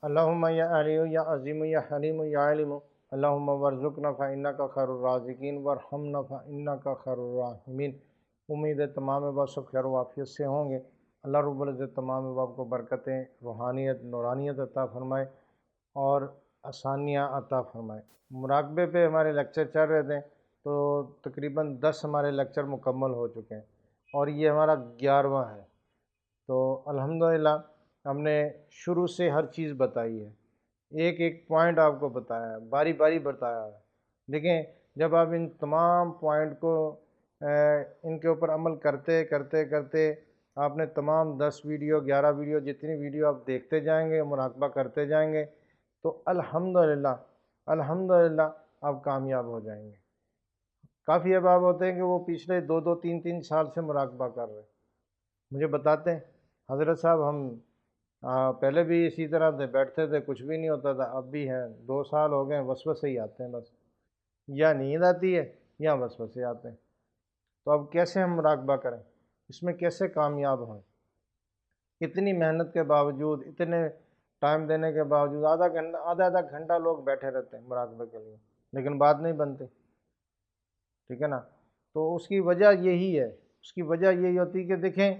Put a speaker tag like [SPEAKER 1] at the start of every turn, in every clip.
[SPEAKER 1] اللہم یا علی یا عظیم یا حلیم یا علیم اللہم ورزقنا فإنک خیر الرازقین ورحمنا فإنک خیر الراحمین۔ امید ہے تمام احباب سب خیر و عافیت سے ہوں گے۔ اللہ رب العزت تمام احباب کو برکتیں، روحانیت، نورانیت عطا فرمائے اور آسانیاں عطا فرمائے۔ مراقبے پہ ہمارے لیکچر چل رہے تھے تو تقریباً 10 ہمارے لیکچر مکمل ہو چکے ہیں اور یہ ہمارا 11واں ہے۔ تو الحمدللہ ہم نے شروع سے ہر چیز بتائی ہے، ایک ایک پوائنٹ آپ کو بتایا ہے، باری باری بتایا ہے۔ دیکھیں جب آپ ان تمام پوائنٹ کو ان کے اوپر عمل کرتے کرتے کرتے آپ نے تمام 10 ویڈیو 11 ویڈیو جتنی ویڈیو آپ دیکھتے جائیں گے، مراقبہ کرتے جائیں گے تو الحمدللہ آپ کامیاب ہو جائیں گے۔ کافی احباب ہوتے ہیں کہ وہ پچھلے 2-3 سال سے مراقبہ کر رہے ہیں، مجھے بتاتے ہیں حضرت صاحب ہم پہلے بھی اسی طرح سے بیٹھتے تھے، کچھ بھی نہیں ہوتا تھا، اب بھی ہیں 2 سال ہو گئے، وسوسے ہی آتے ہیں، بس یا نیند آتی ہے یا وسوسے آتے ہیں۔ تو اب کیسے ہم مراقبہ کریں، اس میں کیسے کامیاب ہوں؟ اتنی محنت کے باوجود، اتنے ٹائم دینے کے باوجود آدھا گھنٹہ لوگ بیٹھے رہتے ہیں مراقبے کے لیے، لیکن بات نہیں بنتی، ٹھیک ہے نا؟ تو اس کی وجہ یہی ہے، اس کی وجہ یہی ہوتی ہے کہ دیکھیں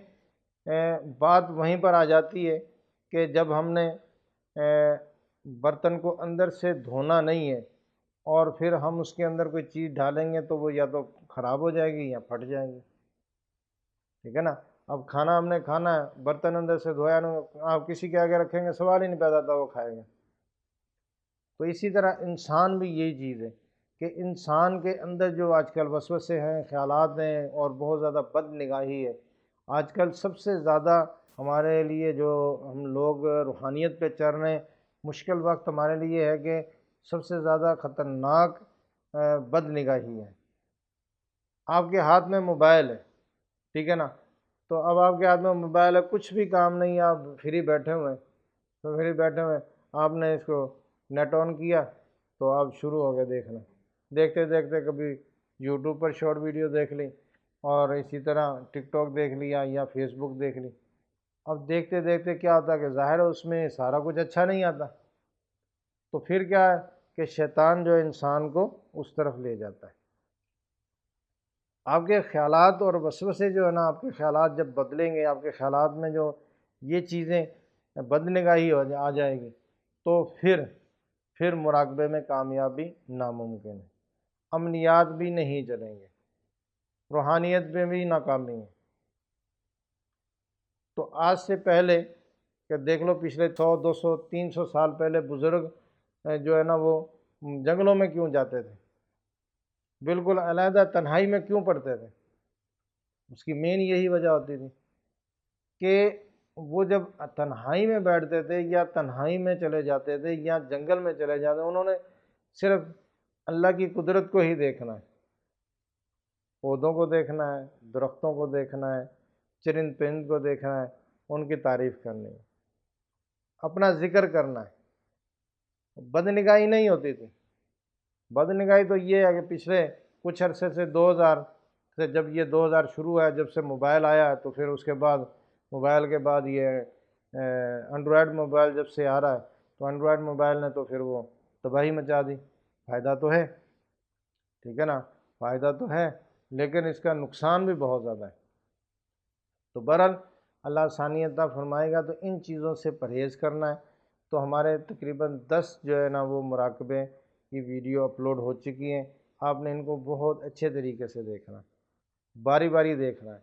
[SPEAKER 1] بات وہیں پر آ جاتی ہے کہ جب ہم نے برتن کو اندر سے دھونا نہیں ہے اور پھر ہم اس کے اندر کوئی چیز ڈالیں گے تو وہ یا تو خراب ہو جائے گی یا پھٹ جائے گی، ٹھیک ہے نا؟ اب کھانا ہم نے کھانا ہے، برتن اندر سے دھویا نہیں، آپ کسی کے آگے رکھیں گے سوال ہی نہیں پیدا تھا وہ کھائے گا۔ تو اسی طرح انسان بھی یہی چیز ہے کہ انسان کے اندر جو آج کل وسوسے ہیں، خیالات ہیں اور بہت زیادہ بد نگاہی ہے، آج کل سب سے زیادہ ہمارے لیے جو ہم لوگ روحانیت پہ چل رہے ہیں، مشکل وقت ہمارے لیے ہے کہ سب سے زیادہ خطرناک بد نگاہی ہے۔ آپ کے ہاتھ میں موبائل ہے، ٹھیک ہے نا؟ تو اب آپ کے ہاتھ میں موبائل ہے، کچھ بھی کام نہیں، آپ فری بیٹھے ہوئے ہیں، تو فری بیٹھے ہوئے آپ نے اس کو نیٹ آن کیا تو آپ شروع ہو گئے دیکھنا، دیکھتے دیکھتے کبھی یوٹیوب پر شارٹ ویڈیو دیکھ لی اور اسی طرح ٹک ٹاک دیکھ لیا یا فیس بک دیکھ لی۔ اب دیکھتے دیکھتے کیا ہوتا ہے کہ ظاہر ہے اس میں سارا کچھ اچھا نہیں آتا، تو پھر کیا ہے کہ شیطان جو انسان کو اس طرف لے جاتا ہے۔ آپ کے خیالات اور وسوسے جو ہے نا، آپ کے خیالات جب بدلیں گے، آپ کے خیالات میں جو یہ چیزیں بد نگاہی آ جائے گی تو پھر مراقبے میں کامیابی ناممکن ہے، امنیات بھی نہیں چلیں گے، روحانیت پہ بھی ناکامی ہے۔ تو آج سے پہلے کہ دیکھ لو پچھلے 100 200 300 سال پہلے بزرگ جو ہے نا وہ جنگلوں میں کیوں جاتے تھے، بالکل علیحدہ تنہائی میں کیوں پڑھتے تھے؟ اس کی مین یہی وجہ ہوتی تھی کہ وہ جب تنہائی میں بیٹھتے تھے یا تنہائی میں چلے جاتے تھے یا جنگل میں چلے جاتے، انہوں نے صرف اللہ کی قدرت کو ہی دیکھنا ہے، پودوں کو دیکھنا ہے، درختوں کو دیکھنا ہے، چرند پرند کو دیکھنا ہے، ان کی تعریف کرنی ہے، اپنا ذکر کرنا ہے، بد نگاہی نہیں ہوتی تھی۔ بد نگاہی تو یہ ہے کہ پچھلے کچھ عرصے سے 2000 سے جب یہ 2000 شروع ہوا ہے، جب سے موبائل آیا ہے، تو پھر اس کے بعد موبائل کے بعد یہ انڈرائڈ موبائل جب سے آ رہا ہے تو انڈرائڈ موبائل نے تو پھر وہ تباہی مچا دی۔ فائدہ تو ہے، ٹھیک ہے نا، فائدہ تو ہے لیکن اس کا نقصان بھی بہت زیادہ ہے۔ تو بہرحال اللہ آسانی عطا فرمائے گا، تو ان چیزوں سے پرہیز کرنا ہے۔ تو ہمارے تقریباً 10 جو ہے نا وہ مراقبے کی ویڈیو اپلوڈ ہو چکی ہیں، آپ نے ان کو بہت اچھے طریقے سے دیکھنا ہے، باری باری دیکھنا ہے،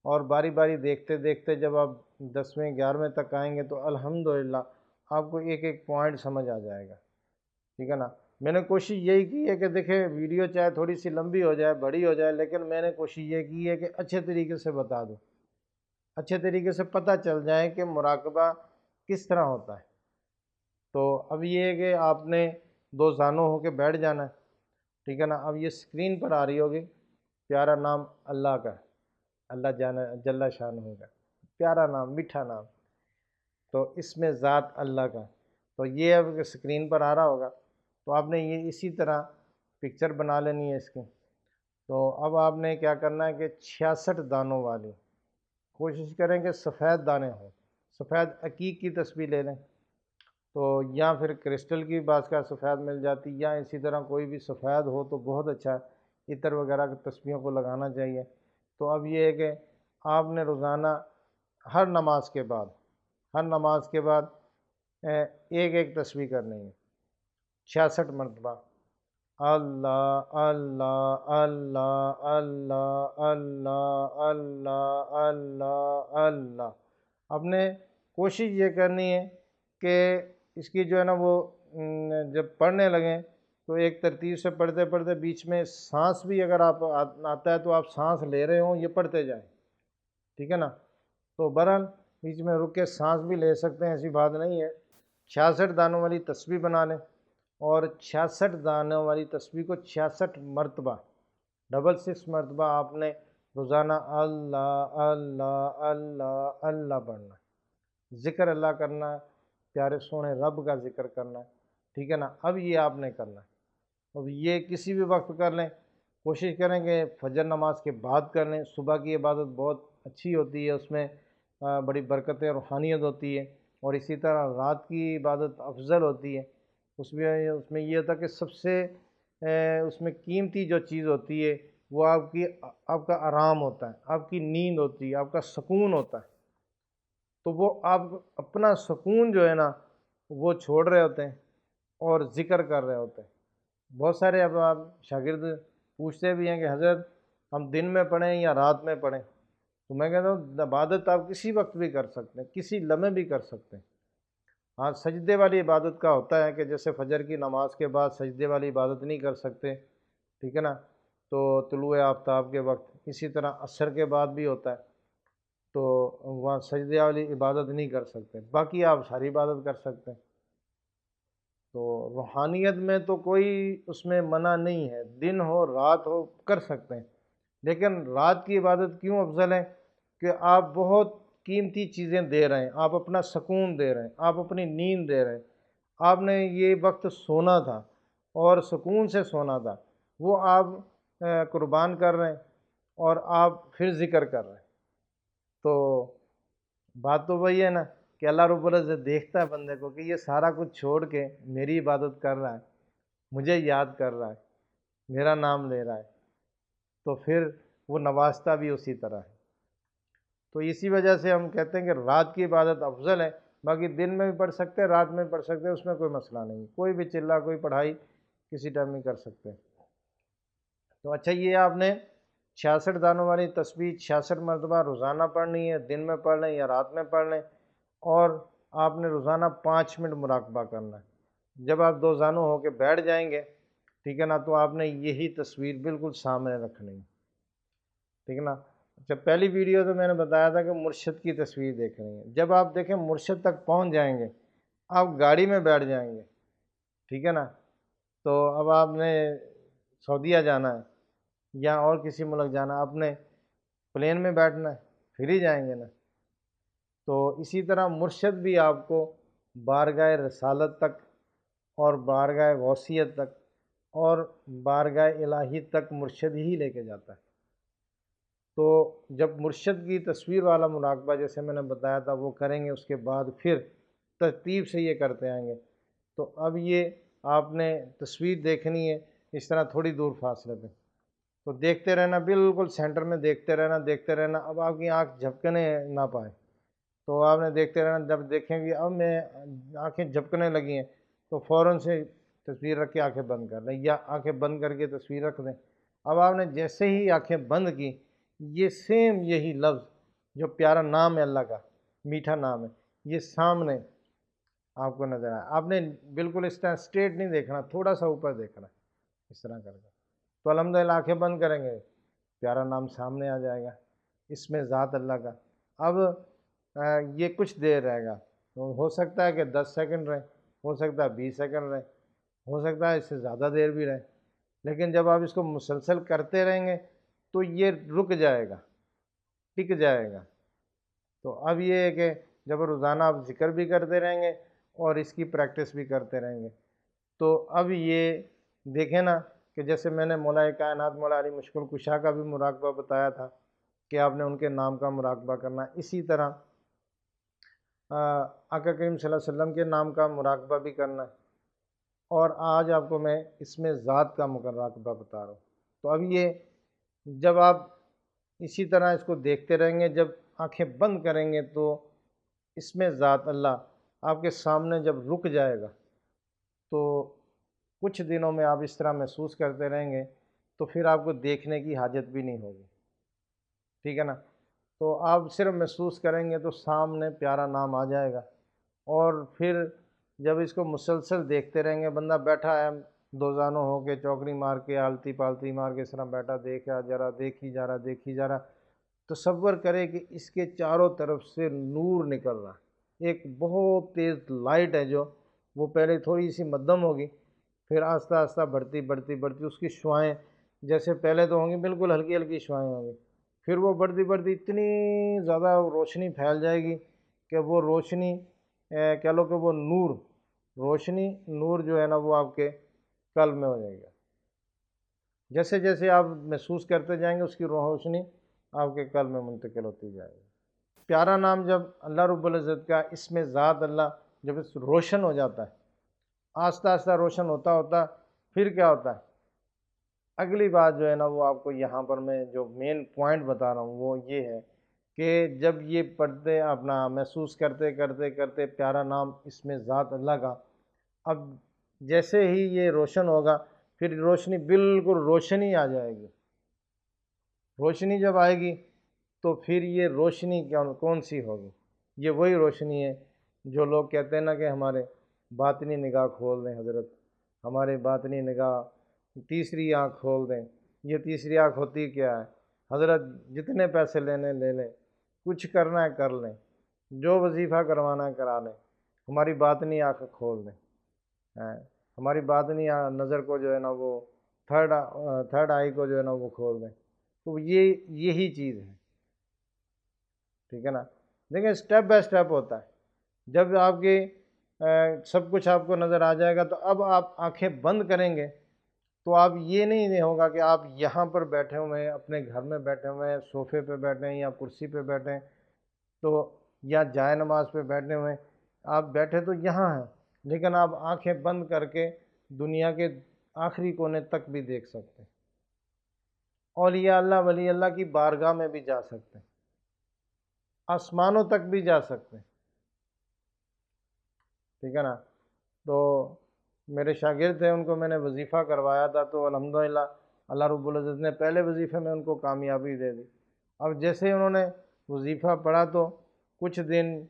[SPEAKER 1] اور باری باری دیکھتے دیکھتے جب آپ 10ویں 11ویں تک آئیں گے تو الحمدللہ آپ کو ایک ایک پوائنٹ سمجھ آ جائے گا، ٹھیک ہے نا؟ میں نے کوشش یہی کی ہے کہ دیکھیں ویڈیو چاہے تھوڑی سی لمبی ہو جائے، بڑی ہو جائے، لیکن میں نے کوشش یہ کی ہے کہ اچھے طریقے سے بتا دوں، اچھے طریقے سے پتہ چل جائے کہ مراقبہ کس طرح ہوتا ہے۔ تو اب یہ ہے کہ آپ نے 2 زانوں ہو کے بیٹھ جانا ہے، ٹھیک ہے نا؟ اب یہ اسکرین پر آ رہی ہوگی، پیارا نام اللہ کا، اللہ جل شانہ کا پیارا نام، میٹھا نام، تو اس میں ذات اللہ کا، تو یہ اب اسکرین پر آ رہا ہوگا، تو آپ نے یہ اسی طرح پکچر بنا لینی ہے اس کی۔ تو اب آپ نے کیا کرنا ہے کہ 66 دانوں والی کوشش کریں کہ سفید دانے ہوں، سفید عقیق کی تسبیح لے لیں، تو یا پھر کرسٹل کی بعض کا سفید مل جاتی، یا اسی طرح کوئی بھی سفید ہو تو بہت اچھا ہے، عطر وغیرہ کی تسبیحوں کو لگانا چاہیے۔ تو اب یہ ہے کہ آپ نے روزانہ ہر نماز کے بعد ایک ایک تسبیح کرنی ہے 66 مرتبہ، اللہ اللہ اللہ اللہ اللہ اللہ اللہ اللہ۔ آپ نے کوشش یہ کرنی ہے کہ اس کی جو ہے نا وہ جب پڑھنے لگیں تو ایک ترتیب سے پڑھتے پڑھتے بیچ میں سانس بھی اگر آپ آتا ہے تو آپ سانس لے رہے ہوں، یہ پڑھتے جائیں، ٹھیک ہے نا۔ تو بہرحال بیچ میں رک کے سانس بھی لے سکتے ہیں، ایسی بات نہیں ہے۔ 66 دانوں والی تسبیح بنا لیں، اور 66 دانوں والی تسبیح کو 66 مرتبہ 66 مرتبہ آپ نے روزانہ اللہ اللہ اللہ اللہ پڑھنا ہے، ذکر اللہ کرنا ہے، پیارے سونے رب کا ذکر کرنا ہے، ٹھیک ہے نا۔ اب یہ آپ نے کرنا ہے، اب یہ کسی بھی وقت کر لیں، کوشش کریں کہ فجر نماز کے بعد کر لیں۔ صبح کی عبادت بہت اچھی ہوتی ہے، اس میں بڑی برکت روحانیت ہوتی ہے، اور اسی طرح رات کی عبادت افضل ہوتی ہے۔ اس میں یہ ہوتا ہے کہ سب سے اس میں قیمتی جو چیز ہوتی ہے وہ آپ کا آرام ہوتا ہے، آپ کی نیند ہوتی ہے، آپ کا سکون ہوتا ہے۔ تو وہ آپ اپنا سکون جو ہے نا وہ چھوڑ رہے ہوتے ہیں اور ذکر کر رہے ہوتے ہیں۔ بہت سارے اب آپ شاگرد پوچھتے بھی ہیں کہ حضرت ہم دن میں پڑھیں یا رات میں پڑھیں؟ تو میں کہتا ہوں عبادت آپ کسی وقت بھی کر سکتے ہیں، کسی لمحے بھی کر سکتے ہیں۔ ہاں، سجدے والی عبادت کا ہوتا ہے کہ جیسے فجر کی نماز کے بعد سجدے والی عبادت نہیں کر سکتے، ٹھیک ہے نا، تو طلوع آفتاب کے وقت، اسی طرح عصر کے بعد بھی ہوتا ہے، تو وہاں سجدے والی عبادت نہیں کر سکتے، باقی آپ ساری عبادت کر سکتے ہیں۔ تو روحانیت میں تو کوئی اس میں منع نہیں ہے، دن ہو رات ہو کر سکتے ہیں، لیکن رات کی عبادت کیوں افضل ہے کہ آپ بہت قیمتی چیزیں دے رہے ہیں، آپ اپنا سکون دے رہے ہیں، آپ اپنی نیند دے رہے ہیں، آپ نے یہ وقت سونا تھا اور سکون سے سونا تھا، وہ آپ قربان کر رہے ہیں اور آپ پھر ذکر کر رہے ہیں۔ تو بات تو وہی ہے نا کہ اللہ رب العزت دیکھتا ہے بندے کو کہ یہ سارا کچھ چھوڑ کے میری عبادت کر رہا ہے، مجھے یاد کر رہا ہے، میرا نام لے رہا ہے، تو پھر وہ نوازتا بھی اسی طرح ہے۔ تو اسی وجہ سے ہم کہتے ہیں کہ رات کی عبادت افضل ہے، باقی دن میں بھی پڑھ سکتے ہیں، رات میں بھی پڑھ سکتے ہیں، اس میں کوئی مسئلہ نہیں، کوئی بھی چلہ کوئی پڑھائی کسی ٹائم نہیں کر سکتے۔ تو اچھا، یہ آپ نے 66 دانوں والی تسبیح 66 مرتبہ روزانہ پڑھنی ہے، دن میں پڑھ لیں یا رات میں پڑھ لیں، اور آپ نے روزانہ 5 منٹ مراقبہ کرنا ہے۔ جب آپ دو زانو ہو کے بیٹھ جائیں گے، ٹھیک ہے نا، تو آپ نے یہی تصویر بالکل سامنے رکھنی ہے، ٹھیک ہے نا۔ اچھا، پہلی ویڈیو تو میں نے بتایا تھا کہ مرشد کی تصویر دیکھ رہی ہیں، جب آپ دیکھیں مرشد تک پہنچ جائیں گے، آپ گاڑی میں بیٹھ جائیں گے، ٹھیک ہے نا، تو اب آپ نے سعودیہ جانا ہے یا اور کسی ملک جانا ہے، آپ نے پلین میں بیٹھنا ہے، پھر ہی جائیں گے نا۔ تو اسی طرح مرشد بھی آپ کو بارگاہ رسالت تک اور بارگاہ غوثیت تک اور بارگاہ الہی تک مرشد ہی لے کے جاتا ہے۔ تو جب مرشد کی تصویر والا مراقبہ جیسے میں نے بتایا تھا وہ کریں گے، اس کے بعد پھر ترتیب سے یہ کرتے آئیں گے۔ تو اب یہ آپ نے تصویر دیکھنی ہے اس طرح تھوڑی دور فاصلے پہ، تو دیکھتے رہنا، بالکل سینٹر میں دیکھتے رہنا۔ اب آپ کی آنکھ جھپکنے نہ پائے، تو آپ نے دیکھتے رہنا۔ جب دیکھیں گے اب میں آنکھیں جھپکنے لگی ہیں تو فوراً سے تصویر رکھ کے آنکھیں بند کر لیں، یا آنکھیں بند کر کے تصویر رکھ دیں۔ اب آپ نے جیسے ہی آنکھیں بند کی، یہ سیم یہی لفظ جو پیارا نام ہے اللہ کا، میٹھا نام ہے، یہ سامنے آپ کو نظر آئے۔ آپ نے بالکل اس طرح اسٹریٹ نہیں دیکھنا، تھوڑا سا اوپر دیکھنا، اس طرح کر کے۔ تو الحمدللہ آنکھیں بند کریں گے، پیارا نام سامنے آ جائے گا، اس میں ذات اللہ کا۔ اب یہ کچھ دیر رہے گا، تو ہو سکتا ہے کہ 10 سیکنڈ رہے، ہو سکتا ہے 20 سیکنڈ رہے، ہو سکتا ہے اس سے زیادہ دیر بھی رہے، لیکن جب آپ اس کو مسلسل کرتے رہیں گے تو یہ رک جائے گا، ٹک جائے گا۔ تو اب یہ ہے کہ جب روزانہ آپ ذکر بھی کرتے رہیں گے اور اس کی پریکٹس بھی کرتے رہیں گے، تو اب یہ دیکھیں نا کہ جیسے میں نے مولا کائنات مولا علی مشکل کشا کا بھی مراقبہ بتایا تھا کہ آپ نے ان کے نام کا مراقبہ کرنا، اسی طرح آقا کریم صلی اللہ علیہ وسلم کے نام کا مراقبہ بھی کرنا ہے، اور آج آپ کو میں اس میں ذات کا مراقبہ بتا رہا ہوں۔ تو اب یہ جب آپ اسی طرح اس کو دیکھتے رہیں گے، جب آنکھیں بند کریں گے تو اس میں ذات اللہ آپ کے سامنے جب رک جائے گا تو کچھ دنوں میں آپ اس طرح محسوس کرتے رہیں گے تو پھر آپ کو دیکھنے کی حاجت بھی نہیں ہوگی، ٹھیک ہے نا؟ تو آپ صرف محسوس کریں گے تو سامنے پیارا نام آ جائے گا، اور پھر جب اس کو مسلسل دیکھتے رہیں گے، بندہ بیٹھا ہے دو زانوں ہو کے چوکڑی مار کے آلتی پالتی مار کے اس طرح بیٹھا دیکھا جا رہا، دیکھی جا رہا، دیکھی جا رہا، تصور کرے کہ اس کے چاروں طرف سے نور نکل رہا ہے، ایک بہت تیز لائٹ ہے جو وہ پہلے تھوڑی سی مدھم ہوگی، پھر آہستہ آہستہ بڑھتی بڑھتی بڑھتی اس کی شعاعیں جیسے پہلے تو ہوں گی بالکل ہلکی ہلکی شعاعیں ہوں گی، پھر وہ بڑھتی بڑھتی اتنی زیادہ روشنی پھیل جائے گی کہ وہ روشنی کہہ لو کہ وہ نور روشنی نور جو ہے نا وہ آپ کے قلب میں ہو جائے گا۔ جیسے جیسے آپ محسوس کرتے جائیں گے اس کی روشنی آپ کے قلب میں منتقل ہوتی جائے گی۔ پیارا نام جب اللہ رب العزت کا اس میں ذات اللہ جب روشن ہو جاتا ہے، آہستہ آہستہ روشن ہوتا ہوتا پھر کیا ہوتا ہے؟ اگلی بات جو ہے نا وہ آپ کو یہاں پر میں جو مین پوائنٹ بتا رہا ہوں وہ یہ ہے کہ جب یہ پڑھتے اپنا محسوس کرتے کرتے کرتے پیارا نام اس میں ذات اللہ کا، اب جیسے ہی یہ روشن ہوگا پھر روشنی بالکل روشنی آ جائے گی۔ روشنی جب آئے گی تو پھر یہ روشنی کون سی ہوگی؟ یہ وہی روشنی ہے جو لوگ کہتے ہیں نا کہ ہمارے باطنی نگاہ کھول دیں حضرت، ہمارے باطنی نگاہ تیسری آنکھ کھول دیں۔ یہ تیسری آنکھ ہوتی کیا ہے؟ حضرت جتنے پیسے لینے لے لیں، کچھ کرنا ہے کر لیں، جو وظیفہ کروانا ہے کرا لیں، ہماری باطنی آنکھ کھول دیں، ہماری باطنی نظر کو جو ہے نا وہ تھرڈ آئی کو جو ہے نا وہ کھول دیں۔ تو یہی چیز ہے، ٹھیک ہے نا؟ دیکھیں سٹیپ بائی سٹیپ ہوتا ہے، جب آپ کی سب کچھ آپ کو نظر آ جائے گا تو اب آپ آنکھیں بند کریں گے تو آپ یہ نہیں ہوگا کہ آپ یہاں پر بیٹھے ہوئے ہیں، اپنے گھر میں بیٹھے ہوئے ہیں، صوفے پہ بیٹھے ہیں یا کرسی پہ بیٹھے ہیں تو یا جائے نماز پہ بیٹھے ہوئے ہیں، آپ بیٹھے تو یہاں ہیں لیکن آپ آنکھیں بند کر کے دنیا کے آخری کونے تک بھی دیکھ سکتے ہیں، اولیاء اللہ ولی اللہ کی بارگاہ میں بھی جا سکتے ہیں، آسمانوں تک بھی جا سکتے ہیں، ٹھیک ہے نا؟ تو میرے شاگرد تھے، ان کو میں نے وظیفہ کروایا تھا تو الحمدللہ اللہ رب العزت نے پہلے وظیفے میں ان کو کامیابی دے دی۔ اب جیسے ہی انہوں نے وظیفہ پڑھا تو کچھ دن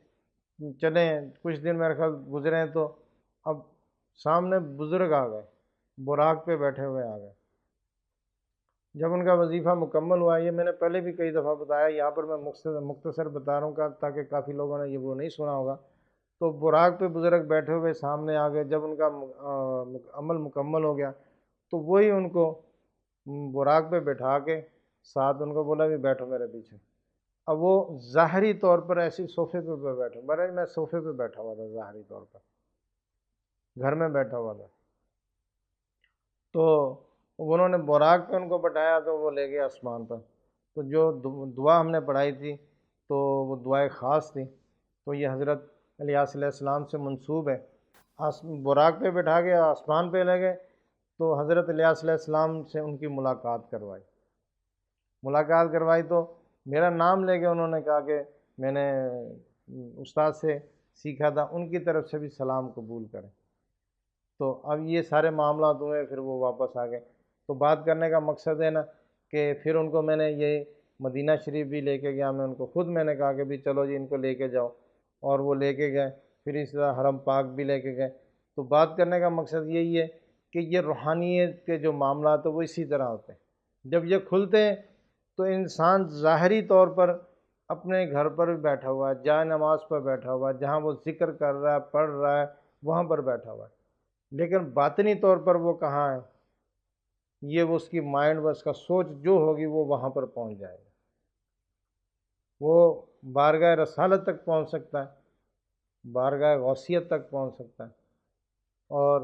[SPEAKER 1] کچھ دن میرے خیال گزرے تو اب سامنے بزرگ آ گئے، براق پہ بیٹھے ہوئے آ گئے۔ جب ان کا وظیفہ مکمل ہوا، یہ میں نے پہلے بھی کئی دفعہ بتایا، یہاں پر میں مختصر بتا رہا ہوں تاکہ کافی لوگوں نے یہ وہ نہیں سنا ہوگا۔ تو براق پہ بزرگ بیٹھے ہوئے سامنے آ گئے، جب ان کا عمل مکمل ہو گیا تو وہی ان کو براق پہ بٹھا کے ساتھ ان کو بولا بھی بیٹھو میرے پیچھے۔ اب وہ ظاہری طور پر ایسی صوفے پہ بیٹھے، میں صوفے پہ بیٹھا ہوا تھا، ظاہری طور پر گھر میں بیٹھا ہوا تھا، تو انہوں نے براق پہ ان کو بٹھایا تو وہ لے گئے آسمان پر۔ تو جو دعا ہم نے پڑھائی تھی تو وہ دعائیں خاص تھی، تو یہ حضرت الیاس علیہ السلام سے منسوب ہے۔ براق پہ بٹھا کے آسمان پہ لے گئے تو حضرت الیاس علیہ السلام سے ان کی ملاقات کروائی تو میرا نام لے کے انہوں نے کہا کہ میں نے استاد سے سیکھا تھا، ان کی طرف سے بھی سلام قبول کریں۔ تو اب یہ سارے معاملات ہوئے، پھر وہ واپس آ گئے۔ تو بات کرنے کا مقصد ہے نا کہ پھر ان کو میں نے یہ مدینہ شریف بھی لے کے گیا، میں ان کو خود میں نے کہا کہ بھی چلو جی ان کو لے کے جاؤ، اور وہ لے کے گئے، پھر اس طرح حرم پاک بھی لے کے گئے۔ تو بات کرنے کا مقصد یہی ہے کہ یہ روحانیت کے جو معاملات ہیں وہ اسی طرح ہوتے ہیں، جب یہ کھلتے ہیں تو انسان ظاہری طور پر اپنے گھر پر بھی بیٹھا ہوا ہے، جائے نماز پر بیٹھا ہوا ہے، جہاں وہ ذکر کر رہا ہے پڑھ رہا ہے وہاں پر بیٹھا ہوا ہے، لیکن باطنی طور پر وہ کہاں ہے؟ یہ وہ اس کی مائنڈ اس کا سوچ جو ہوگی وہ وہاں پر پہنچ جائے گا، وہ بارگاہ رسالت تک پہنچ سکتا ہے، بارگاہ غوثیت تک پہنچ سکتا ہے، اور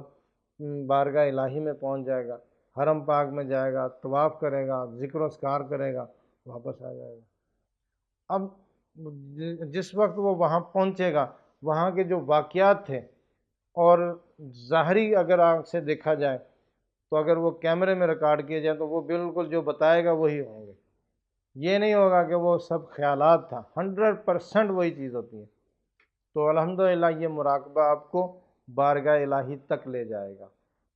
[SPEAKER 1] بارگاہ الہی میں پہنچ جائے گا، حرم پاک میں جائے گا، طواف کرے گا، ذکر و اذکار کرے گا، واپس آ جائے گا۔ اب جس وقت وہ وہاں پہنچے گا وہاں کے جو واقعات تھے، اور ظاہری اگر آنکھ سے دیکھا جائے تو اگر وہ کیمرے میں ریکارڈ کیے جائیں تو وہ بالکل جو بتائے گا وہی ہوں گے۔ یہ نہیں ہوگا کہ وہ سب خیالات تھا، 100% وہی چیز ہوتی ہے۔ تو الحمدللہ یہ مراقبہ آپ کو بارگاہ الہی تک لے جائے گا،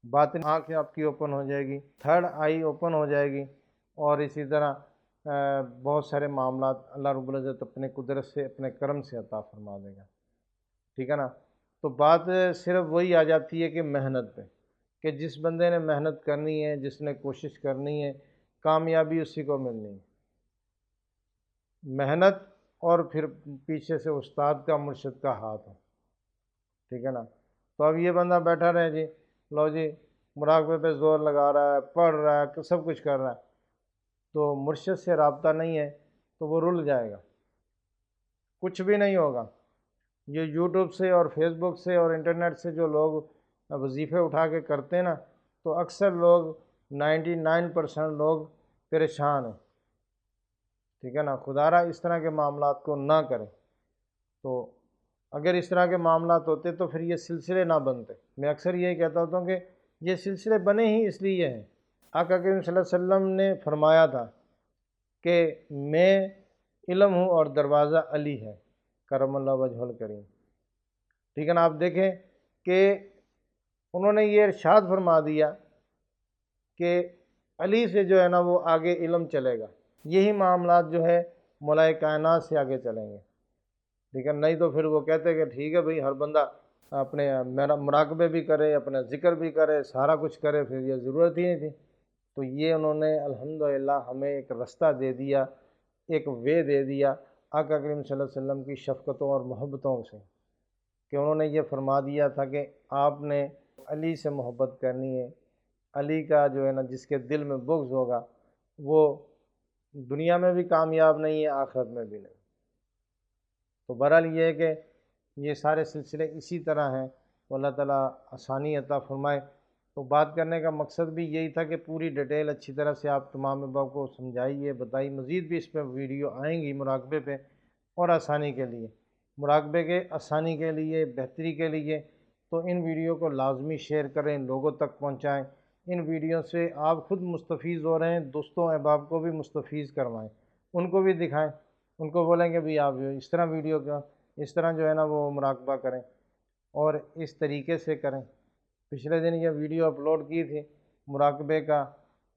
[SPEAKER 1] باطن آنکھ آپ کی اوپن ہو جائے گی، تھرڈ آئی اوپن ہو جائے گی، اور اسی طرح بہت سارے معاملات اللہ رب العزت اپنے قدرت سے، اپنے کرم سے عطا فرما دے گا، ٹھیک ہے نا۔ تو بات صرف وہی آ جاتی ہے کہ محنت پہ، کہ جس بندے نے محنت کرنی ہے، جس نے کوشش کرنی ہے، کامیابی اسی کو ملنی ہے۔ محنت اور پھر پیچھے سے استاد کا، مرشد کا ہاتھ ہو، ٹھیک ہے نا۔ تو اب یہ بندہ بیٹھا رہے جی، لو جی مراقبے پہ زور لگا رہا ہے، پڑھ رہا ہے، سب کچھ کر رہا ہے، تو مرشد سے رابطہ نہیں ہے تو وہ رل جائے گا، کچھ بھی نہیں ہوگا۔ یہ یوٹیوب سے اور فیس بک سے اور انٹرنیٹ سے جو لوگ وظیفے اٹھا کے کرتے ہیں نا، تو اکثر لوگ 99% لوگ پریشان ہیں، ٹھیک ہے نا۔ خدا را اس طرح کے معاملات کو نہ کریں۔ تو اگر اس طرح کے معاملات ہوتے تو پھر یہ سلسلے نہ بنتے۔ میں اکثر یہی کہتا ہوتا ہوں کہ یہ سلسلے بنے ہی اس لیے ہیں۔ آقا کریم صلی اللہ علیہ وسلم نے فرمایا تھا کہ میں علم ہوں اور دروازہ علی ہے، کرم اللہ وجہ الکریم، ٹھیک ہے نا۔ آپ دیکھیں کہ انہوں نے یہ ارشاد فرما دیا کہ علی سے جو ہے نا وہ آگے علم چلے گا، یہی معاملات جو ہے مولائے کائنات سے آگے چلیں گے، ٹھیک ہے۔ نہیں تو پھر وہ کہتے کہ ٹھیک ہے بھئی، ہر بندہ اپنے مراقبے بھی کرے، اپنا ذکر بھی کرے، سارا کچھ کرے، پھر یہ ضرورت ہی نہیں تھی۔ تو یہ انہوں نے الحمدللہ ہمیں ایک رستہ دے دیا، ایک وے دے دیا آقا کریم صلی اللہ علیہ وسلم کی شفقتوں اور محبتوں سے، کہ انہوں نے یہ فرما دیا تھا کہ آپ نے علی سے محبت کرنی ہے۔ علی کا جو ہے نا، جس کے دل میں بغض ہوگا وہ دنیا میں بھی کامیاب نہیں ہے، آخرت میں بھی نہیں۔ تو بہرحال یہ ہے کہ یہ سارے سلسلے اسی طرح ہیں، تو اللہ تعالیٰ آسانی عطا فرمائے۔ تو بات کرنے کا مقصد بھی یہی تھا کہ پوری ڈیٹیل اچھی طرح سے آپ تمام احباب کو سمجھائیے، بتائیے۔ مزید بھی اس پہ ویڈیو آئیں گی مراقبے پہ، اور آسانی کے لیے، مراقبے کے آسانی کے لیے، بہتری کے لیے، تو ان ویڈیو کو لازمی شیئر کریں، لوگوں تک پہنچائیں۔ ان ویڈیو سے آپ خود مستفیض ہو رہے ہیں، دوستوں احباب کو بھی مستفیض کروائیں، ان کو بھی دکھائیں، ان کو بولیں کہ بھی آپ اس طرح ویڈیو کا، اس طرح جو ہے نا وہ مراقبہ کریں اور اس طریقے سے کریں۔ پچھلے دن یہ ویڈیو اپلوڈ کی تھی، مراقبے کا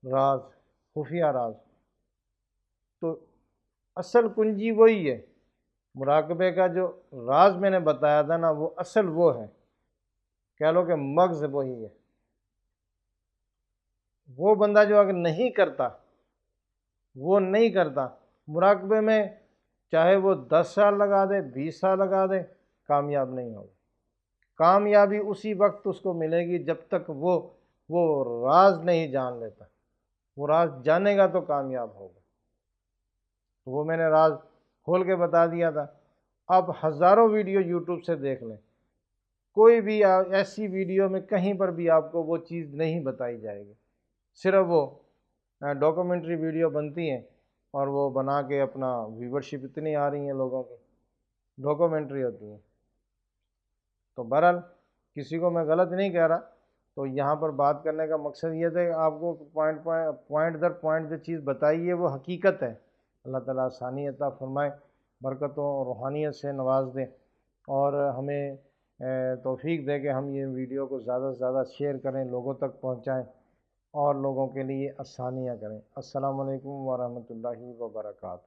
[SPEAKER 1] راز، خفیہ راز۔ تو اصل کنجی وہی ہے، مراقبے کا جو راز میں نے بتایا تھا نا، وہ اصل وہ ہے، کہہ لو کہ مغز وہی ہے۔ وہ بندہ جو اگر نہیں کرتا، وہ نہیں کرتا مراقبے میں، چاہے وہ 10 سال لگا دے، 20 سال لگا دے، کامیاب نہیں ہوگا۔ کامیابی اسی وقت اس کو ملے گی جب تک وہ راز نہیں جان لیتا۔ وہ راز جانے گا تو کامیاب ہوگا۔ تو وہ میں نے راز کھول کے بتا دیا تھا۔ اب ہزاروں ویڈیو یوٹیوب سے دیکھ لیں، کوئی بھی ایسی ویڈیو میں کہیں پر بھی آپ کو وہ چیز نہیں بتائی جائے گی۔ صرف وہ ڈاکومنٹری ویڈیو بنتی ہیں اور وہ بنا کے اپنا ویورشپ اتنی آ رہی ہیں لوگوں کی، ڈاکومنٹری ہوتی ہیں۔ تو بہرحال کسی کو میں غلط نہیں کہہ رہا، تو یہاں پر بات کرنے کا مقصد یہ تھا کہ آپ کو پوائنٹ در پوائنٹ جو چیز بتائی ہے وہ حقیقت ہے۔ اللہ تعالیٰ آسانی عطا فرمائے، برکتوں اور روحانیت سے نواز دے، اور ہمیں توفیق دے کہ ہم یہ ویڈیو کو زیادہ سے زیادہ شیئر کریں، لوگوں تک پہنچائیں اور لوگوں کے لیے آسانیاں کریں۔ السلام علیکم ورحمۃ اللہ وبرکاتہ۔